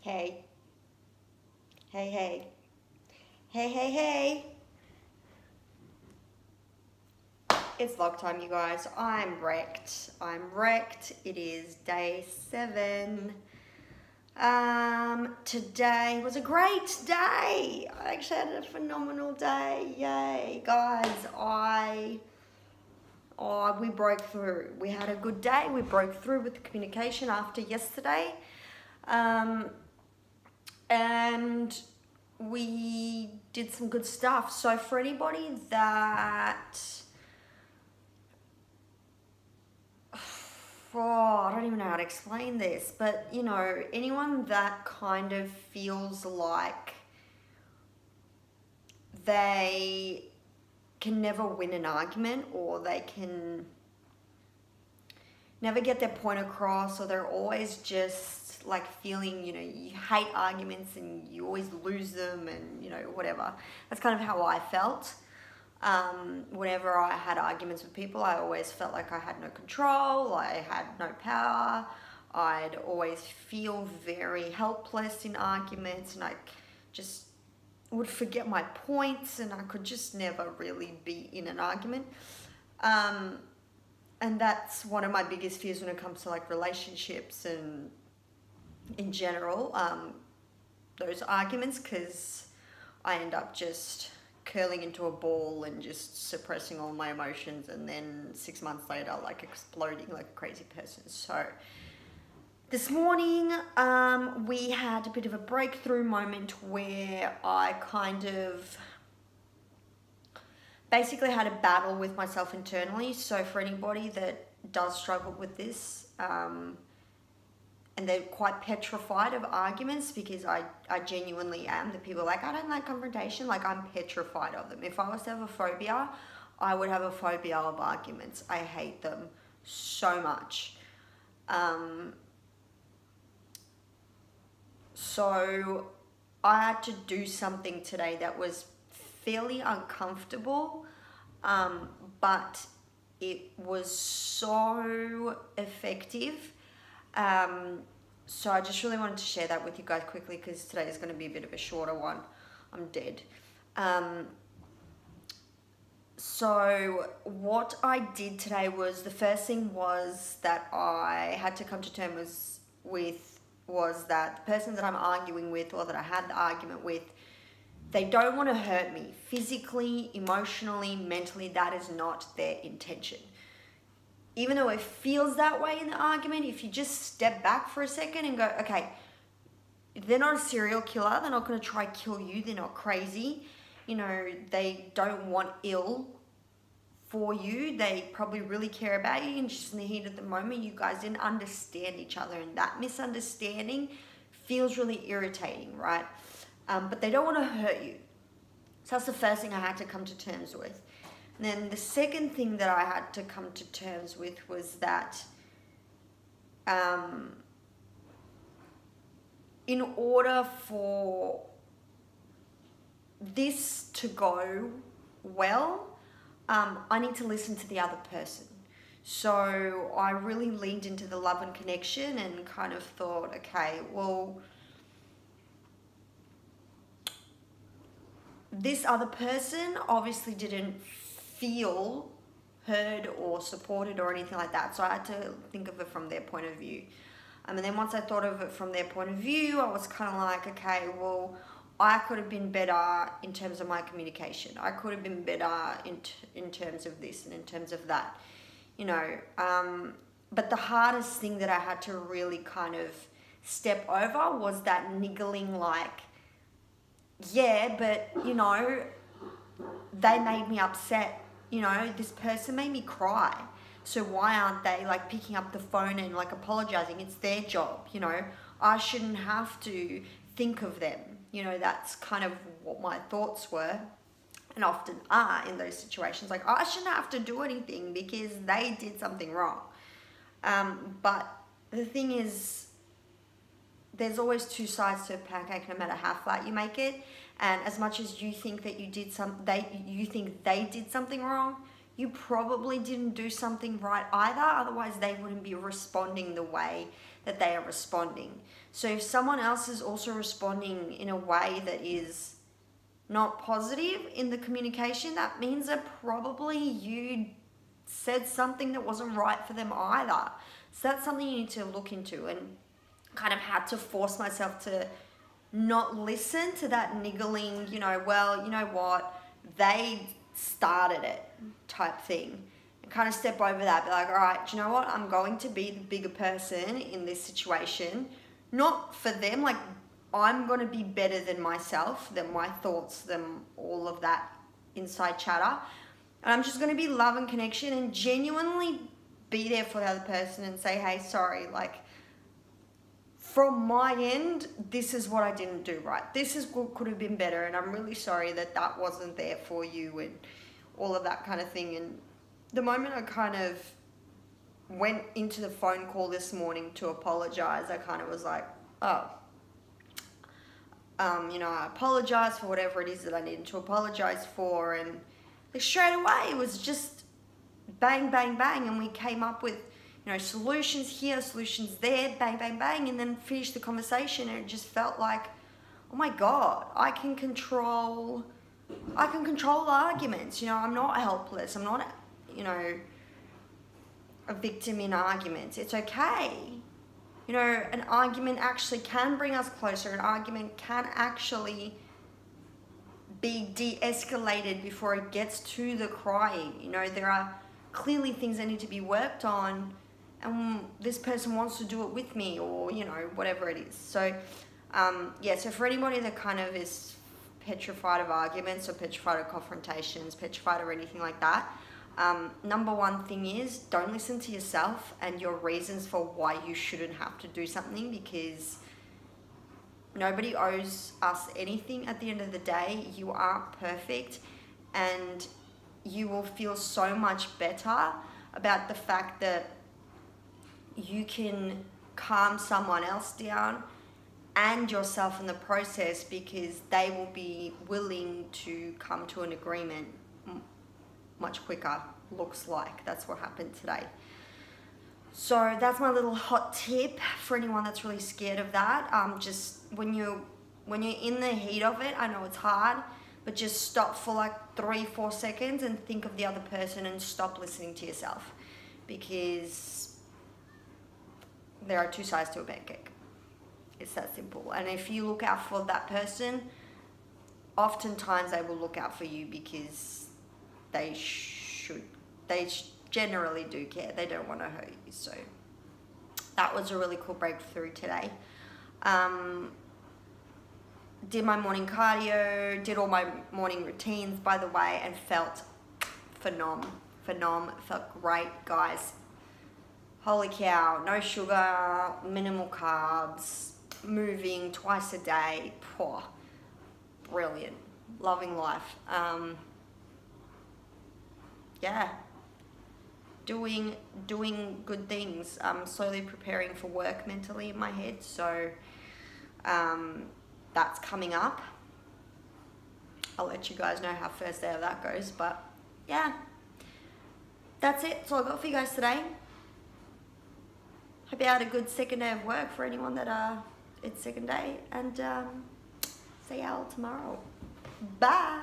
Hey. Hey, hey. Hey, hey, hey. It's vlog time, you guys. I'm wrecked. It is day 7. Today was a great day. I actually had a phenomenal day. Yay. Guys, we broke through. We had a good day. We broke through with the communication after yesterday. And we did some good stuff. So for anybody that, I don't even know how to explain this, but you know, anyone that kind of feels like they can never win an argument, or they can never get their point across, or they're always just like feeling, you know, you hate arguments and you always lose them, and you know, whatever. That's kind of how I felt. Whenever I had arguments with people, I always felt like I had no control, I had no power. I'd always feel very helpless in arguments, and I just would forget my points, and I could just never really be in an argument. And that's one of my biggest fears when it comes to like relationships and in general, those arguments, because I end up just curling into a ball and just suppressing all my emotions, and then 6 months later like exploding like a crazy person. So this morning we had a bit of a breakthrough moment where I kind of basically had a battle with myself internally. So for anybody that does struggle with this, and they're quite petrified of arguments, because I genuinely am. The people are like, I don't like confrontation. Like, I'm petrified of them. If I was to have a phobia, I would have a phobia of arguments. I hate them so much. So I had to do something today that was fairly uncomfortable, but it was so effective. So I just really wanted to share that with you guys quickly, because today is going to be a bit of a shorter one. I'm dead. So what I did today was, the first thing was that I had to come to terms with was that the person that I'm arguing with, or that I had the argument with, they don't want to hurt me physically, emotionally, mentally. That is not their intention. Even though it feels that way in the argument, if you just step back for a second and go, okay, they're not a serial killer. They're not going to try kill you. They're not crazy. You know, they don't want ill for you. They probably really care about you, and just in the heat of the moment, you guys didn't understand each other, and that misunderstanding feels really irritating, right? But they don't want to hurt you. So that's the first thing I had to come to terms with. And then the second thing that I had to come to terms with was that in order for this to go well, I need to listen to the other person. So I really leaned into the love and connection, and kind of thought, okay, well, this other person obviously didn't feel heard or supported or anything like that. So I had to think of it from their point of view. And then once I thought of it from their point of view, I was kind of like, okay, well, I could have been better in terms of my communication. I could have been better in terms of this and in terms of that, you know. But the hardest thing that I had to really kind of step over was that niggling, like, yeah, but, you know, they made me upset. You know, this person made me cry. So why aren't they like picking up the phone and like apologizing? It's their job, you know. I shouldn't have to think of them. You know, that's kind of what my thoughts were, and often are in those situations. Like, I shouldn't have to do anything because they did something wrong. But the thing is, there's always two sides to a pancake, no matter how flat you make it. And as much as you think that you think they did something wrong, you probably didn't do something right either. Otherwise, they wouldn't be responding the way that they are responding. So if someone else is also responding in a way that is not positive in the communication, that means that probably you said something that wasn't right for them either. So that's something you need to look into, and kind of had to force myself to not listen to that niggling, you know, well, you know what, they started it type thing. And kind of step over that, be like, all right, do you know what, I'm going to be the bigger person in this situation. Not for them, like I'm going to be better than myself, than my thoughts, than all of that inside chatter. And I'm just going to be love and connection and genuinely be there for the other person and say, hey, sorry, like from my end, this is what I didn't do right. This is what could have been better, and I'm really sorry that that wasn't there for you, and all of that kind of thing. And the moment I kind of went into the phone call this morning to apologize, I kind of was like, oh, you know, I apologize for whatever it is that I needed to apologize for. And like straight away, it was just bang, bang, bang. And we came up with, you know, solutions here, solutions there, bang, bang, bang. And then finished the conversation, and it just felt like, oh my God, I can control arguments. You know, I'm not helpless. I'm not, you know, a victim in arguments. It's okay. You know, an argument actually can bring us closer. An argument can actually be de-escalated before it gets to the crying. You know, there are clearly things that need to be worked on, and this person wants to do it with me, or, you know, whatever it is. So, yeah, so for anybody that kind of is petrified of arguments or petrified of confrontations, petrified or anything like that, number one thing is don't listen to yourself and your reasons for why you shouldn't have to do something, because nobody owes us anything at the end of the day. You aren't perfect, and you will feel so much better about the fact that you can calm someone else down and yourself in the process, because they will be willing to come to an agreement much quicker. Looks like that's what happened today. So that's my little hot tip for anyone that's really scared of that. Just when you're in the heat of it, I know it's hard, but just stop for like 3-4 seconds and think of the other person, and stop listening to yourself, because there are two sides to a pancake. It's that simple. And if you look out for that person, oftentimes they will look out for you, because they generally do care. They don't want to hurt you. So that was a really cool breakthrough today. Did my morning cardio, did all my morning routines, by the way, and felt phenom, felt great, guys. Holy cow, no sugar, minimal carbs, moving twice a day, poor, brilliant, loving life. Yeah, doing good things. I'm slowly preparing for work mentally in my head, so that's coming up. I'll let you guys know how first day of that goes, but yeah, that's it. That's all I got for you guys today. Hope you had a good second day of work for anyone that it's second day, and see y'all tomorrow. Bye.